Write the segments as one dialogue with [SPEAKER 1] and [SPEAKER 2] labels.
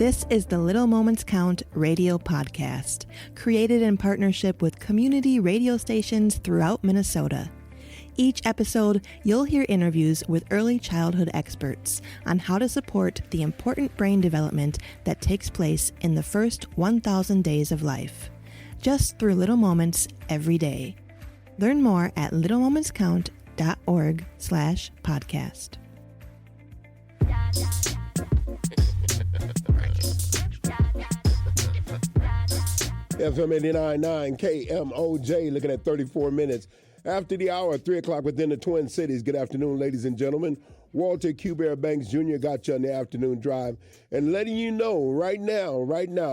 [SPEAKER 1] This is the Little Moments Count radio podcast, created in partnership with community radio stations throughout Minnesota. Each episode, you'll hear interviews with early childhood experts on how to support the important brain development that takes place in the first 1,000 days of life, just through little moments every day. Learn more at littlemomentscount.org/podcast.
[SPEAKER 2] FM 89.9 KMOJ, looking at 34 minutes after the hour, 3 o'clock within the Twin Cities. Good afternoon, ladies and gentlemen. Walter Q. Bear Banks Jr. got you on the afternoon drive and letting you know right now,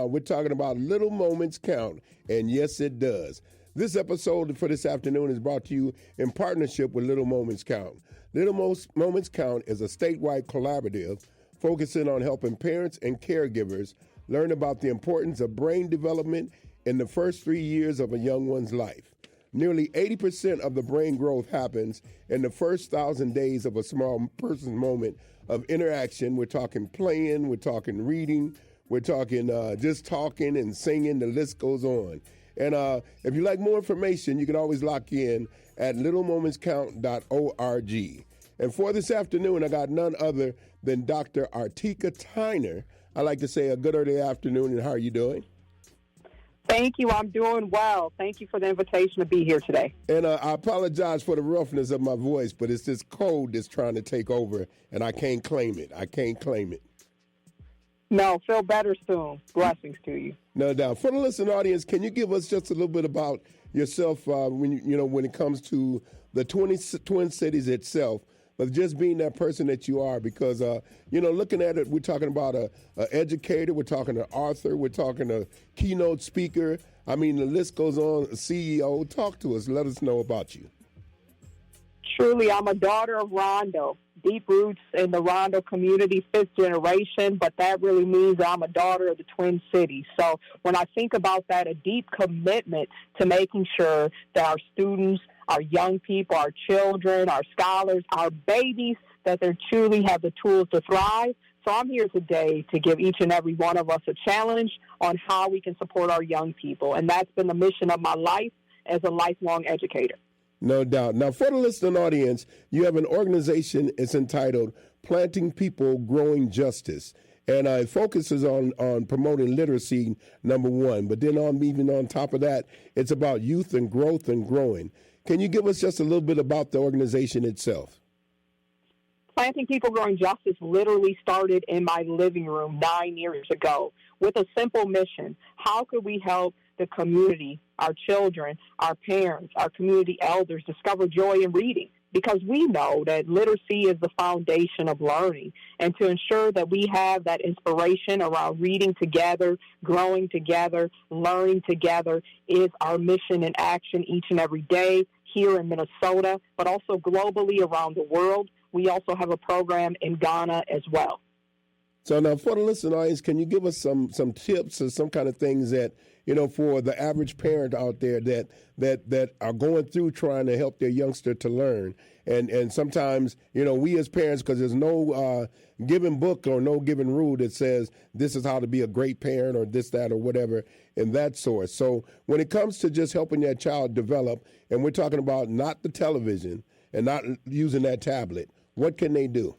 [SPEAKER 2] we're talking about Little Moments Count, and yes, it does. This episode for this afternoon is brought to you in partnership with Little Moments Count. Little Moments Count is a statewide collaborative focusing on helping parents and caregivers learn about the importance of brain development in the first 3 years of a young one's life. Nearly 80% of the brain growth happens in the first 1,000 days of a small person's moment of interaction. We're talking playing, we're talking reading, we're talking just talking and singing, the list goes on. And if you'd like more information, you can always lock in at littlemomentscount.org. And for this afternoon, I got none other than Dr. Artika Tyner. I'd like to say a good early afternoon, and how are you doing?
[SPEAKER 3] Thank you. I'm doing well. Thank you for the invitation to be here today.
[SPEAKER 2] And I apologize for the roughness of my voice, but it's this cold that's trying to take over, and I can't claim it.
[SPEAKER 3] No, feel better soon. Blessings to you.
[SPEAKER 2] No doubt. For the listening audience, can you give us just a little bit about yourself when it comes to the Twin Cities itself, but just being that person that you are? Because, looking at it, we're talking about an educator, we're talking an author, we're talking a keynote speaker. I mean, the list goes on, a CEO. Talk to us. Let us know about you.
[SPEAKER 3] Truly, I'm a daughter of Rondo. Deep roots in the Rondo community, 5th generation, but that really means I'm a daughter of the Twin Cities. So when I think about that, a deep commitment to making sure that our students, our young people, our children, our scholars, our babies, that they truly have the tools to thrive. So I'm here today to give each and every one of us a challenge on how we can support our young people. And that's been the mission of my life as a lifelong educator.
[SPEAKER 2] No doubt. Now, for the listening audience, you have an organization. It's entitled Planting People, Growing Justice. And it focuses on promoting literacy, number one. But then even on top of that, it's about youth and growth and growing. Can you give us just a little bit about the organization itself?
[SPEAKER 3] Planting People, Growing Justice literally started in my living room 9 years ago with a simple mission. How could we help the community, our children, our parents, our community elders discover joy in reading? Because we know that literacy is the foundation of learning. And to ensure that we have that inspiration around reading together, growing together, learning together is our mission in action each and every day here in Minnesota, but also globally around the world. We also have a program in Ghana as well.
[SPEAKER 2] So now for the listening audience, can you give us some tips or some kind of things that, for the average parent out there that are going through trying to help their youngster to learn? And sometimes, we as parents, because there's no given book or no given rule that says this is how to be a great parent or this, that, or whatever in that sort. So when it comes to just helping that child develop, and we're talking about not the television and not using that tablet, what can they do?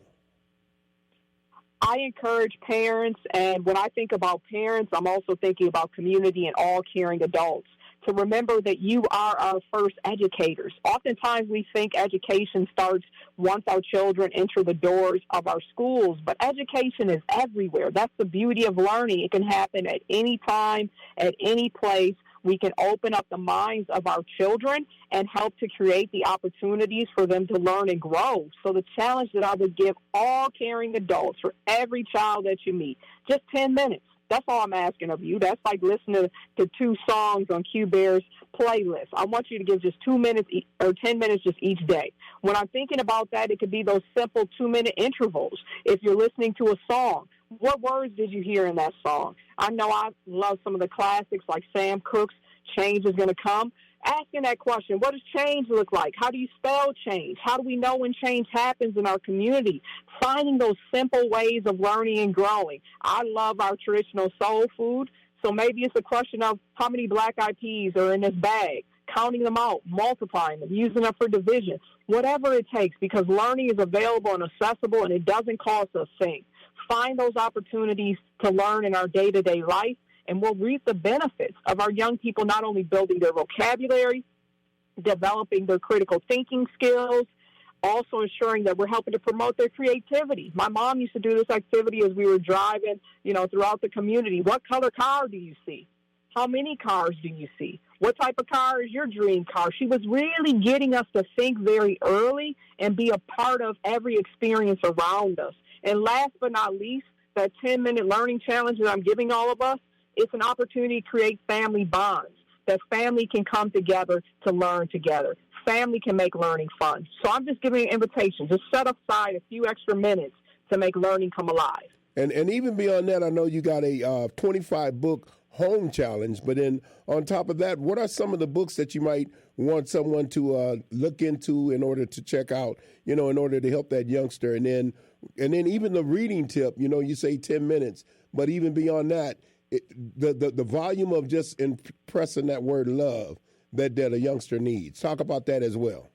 [SPEAKER 3] I encourage parents, and when I think about parents, I'm also thinking about community and all caring adults, to remember that you are our first educators. Oftentimes we think education starts once our children enter the doors of our schools, but education is everywhere. That's the beauty of learning. It can happen at any time, at any place. We can open up the minds of our children and help to create the opportunities for them to learn and grow. So the challenge that I would give all caring adults for every child that you meet, just 10 minutes. That's all I'm asking of you. That's like listening to 2 songs on Q Bear's playlist. I want you to give just 2 minutes or 10 minutes just each day. When I'm thinking about that, it could be those simple 2-minute intervals. If you're listening to a song, what words did you hear in that song? I know I love some of the classics like Sam Cooke's Change Is Gonna Come. Asking that question, what does change look like? How do you spell change? How do we know when change happens in our community? Finding those simple ways of learning and growing. I love our traditional soul food, so maybe it's a question of how many black-eyed peas are in this bag, counting them out, multiplying them, using them for division, whatever it takes, because learning is available and accessible, and it doesn't cost a thing. Find those opportunities to learn in our day-to-day life, and we'll reap the benefits of our young people not only building their vocabulary, developing their critical thinking skills, also ensuring that we're helping to promote their creativity. My mom used to do this activity as we were driving, throughout the community. What color car do you see? How many cars do you see? What type of car is your dream car? She was really getting us to think very early and be a part of every experience around us. And last but not least, that 10-minute learning challenge that I'm giving all of us, it's an opportunity to create family bonds, that family can come together to learn together. Family can make learning fun. So I'm just giving an invitation. Just set aside a few extra minutes to make learning come alive.
[SPEAKER 2] And even beyond that, I know you got a 25-book home challenge, but then on top of that, what are some of the books that you might want someone to look into in order to check out, in order to help that youngster? And then even the reading tip, you say 10 minutes, but even beyond that, the volume of just impressing that word love that a youngster needs. Talk about that as well.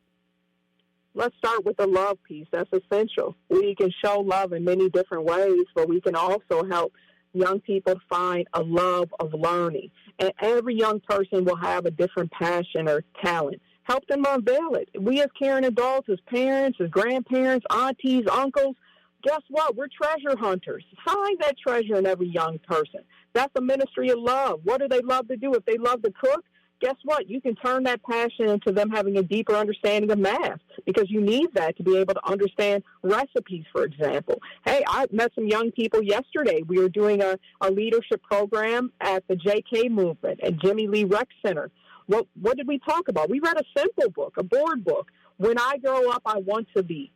[SPEAKER 3] Let's start with the love piece. That's essential. We can show love in many different ways, but we can also help young people find a love of learning. And every young person will have a different passion or talent. Help them unveil it. We as caring adults, as parents, as grandparents, aunties, uncles, guess what? We're treasure hunters. Find that treasure in every young person. That's a ministry of love. What do they love to do? If they love to cook, guess what? You can turn that passion into them having a deeper understanding of math, because you need that to be able to understand recipes, for example. Hey, I met some young people yesterday. We were doing a leadership program at the JK movement at Jimmy Lee Rec Center. What did we talk about? We read a simple book, a board book. When I grow up, I want to be.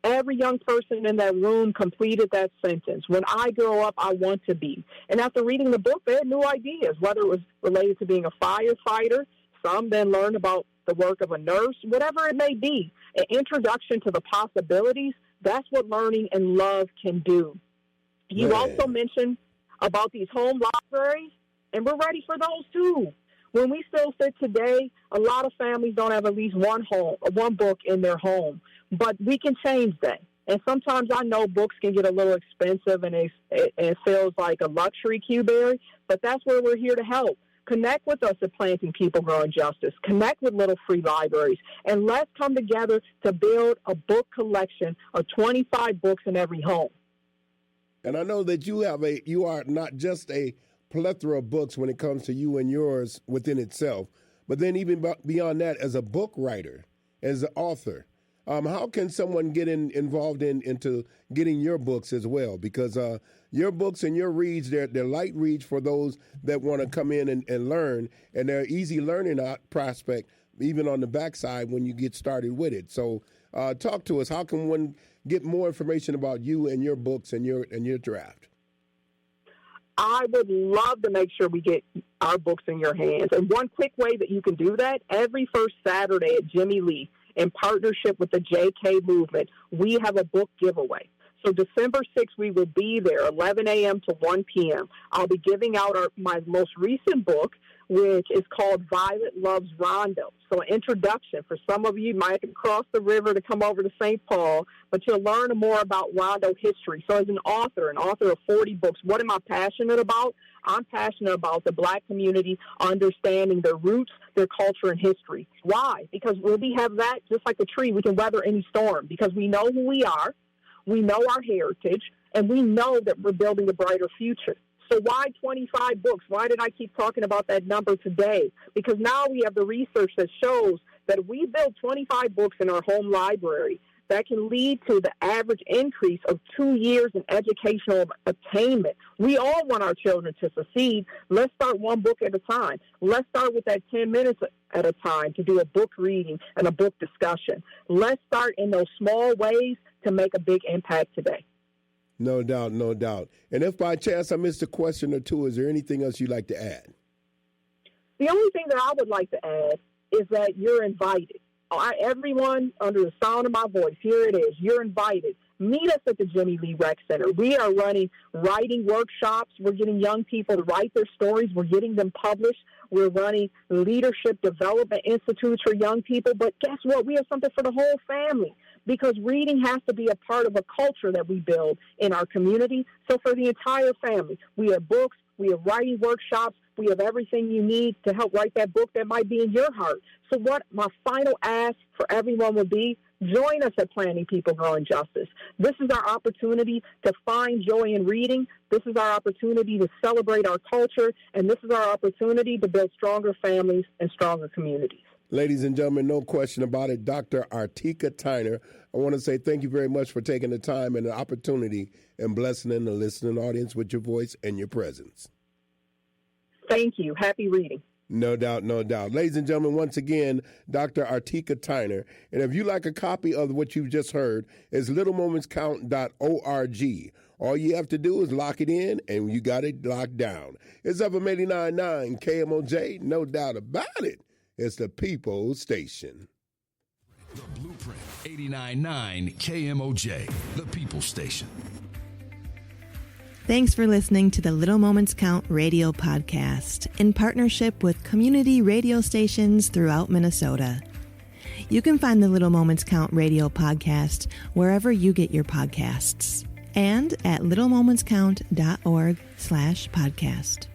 [SPEAKER 3] Every young person in that room completed that sentence. When I grow up, I want to be. And after reading the book, they had new ideas, whether it was related to being a firefighter. Some then learned about the work of a nurse, whatever it may be. An introduction to the possibilities, that's what learning and love can do. You also mentioned about these home libraries, and we're ready for those too. When we still sit today, a lot of families don't have at least one book in their home. But we can change that. And sometimes I know books can get a little expensive and it feels like a luxury, Q-Berry, but that's where we're here to help. Connect with us at Planting People Growing Justice. Connect with Little Free Libraries. And let's come together to build a book collection of 25 books in every home.
[SPEAKER 2] And I know that you are not just a plethora of books when it comes to you and yours within itself, but then even beyond that, as a book writer, as an author, how can someone get involved into getting your books as well? Because your books and your reads, they're light reads for those that want to come in and learn, and they're easy learning prospect, even on the backside when you get started with it. So talk to us. How can one get more information about you and your books and your draft?
[SPEAKER 3] I would love to make sure we get our books in your hands. And one quick way that you can do that, every first Saturday at Jimmy Lee, in partnership with the JK movement, we have a book giveaway. So December 6th, we will be there, 11 a.m. to 1 p.m. I'll be giving out my most recent book, which is called Violet Loves Rondo. So an introduction. For some of you, might have to cross the river to come over to St. Paul, but you'll learn more about Rondo history. So as an author of 40 books, what am I passionate about? I'm passionate about the Black community understanding their roots, their culture, and history. Why? Because when we have that, just like a tree, we can weather any storm because we know who we are, we know our heritage, and we know that we're building a brighter future. So why 25 books? Why did I keep talking about that number today? Because now we have the research that shows that if we build 25 books in our home library, that can lead to the average increase of 2 years in educational attainment. We all want our children to succeed. Let's start one book at a time. Let's start with that 10 minutes at a time to do a book reading and a book discussion. Let's start in those small ways to make a big impact today.
[SPEAKER 2] No doubt, no doubt. And if by chance I missed a question or two, is there anything else you'd like to add?
[SPEAKER 3] The only thing that I would like to add is that you're invited. Everyone under the sound of my voice, here it is. You're invited. Meet us at the Jimmy Lee Rec Center. We are running writing workshops. We're getting young people to write their stories. We're getting them published. We're running leadership development institutes for young people. But guess what? We have something for the whole family, because reading has to be a part of a culture that we build in our community. So for the entire family, we have books, we have writing workshops, we have everything you need to help write that book that might be in your heart. So what my final ask for everyone would be, join us at Planting People Growing Justice. This is our opportunity to find joy in reading. This is our opportunity to celebrate our culture. And this is our opportunity to build stronger families and stronger communities.
[SPEAKER 2] Ladies and gentlemen, no question about it, Dr. Artika Tyner, I want to say thank you very much for taking the time and the opportunity and blessing the listening audience with your voice and your presence.
[SPEAKER 3] Thank you. Happy reading.
[SPEAKER 2] No doubt, no doubt. Ladies and gentlemen, once again, Dr. Artika Tyner. And if you like a copy of what you've just heard, it's littlemomentscount.org. All you have to do is lock it in, and you got it locked down. It's FM 89.9 KMOJ, no doubt about it. It's the People's Station.
[SPEAKER 4] The Blueprint, 89.9 KMOJ, the People's Station.
[SPEAKER 1] Thanks for listening to the Little Moments Count radio podcast in partnership with community radio stations throughout Minnesota. You can find the Little Moments Count radio podcast wherever you get your podcasts and at littlemomentscount.org/podcast.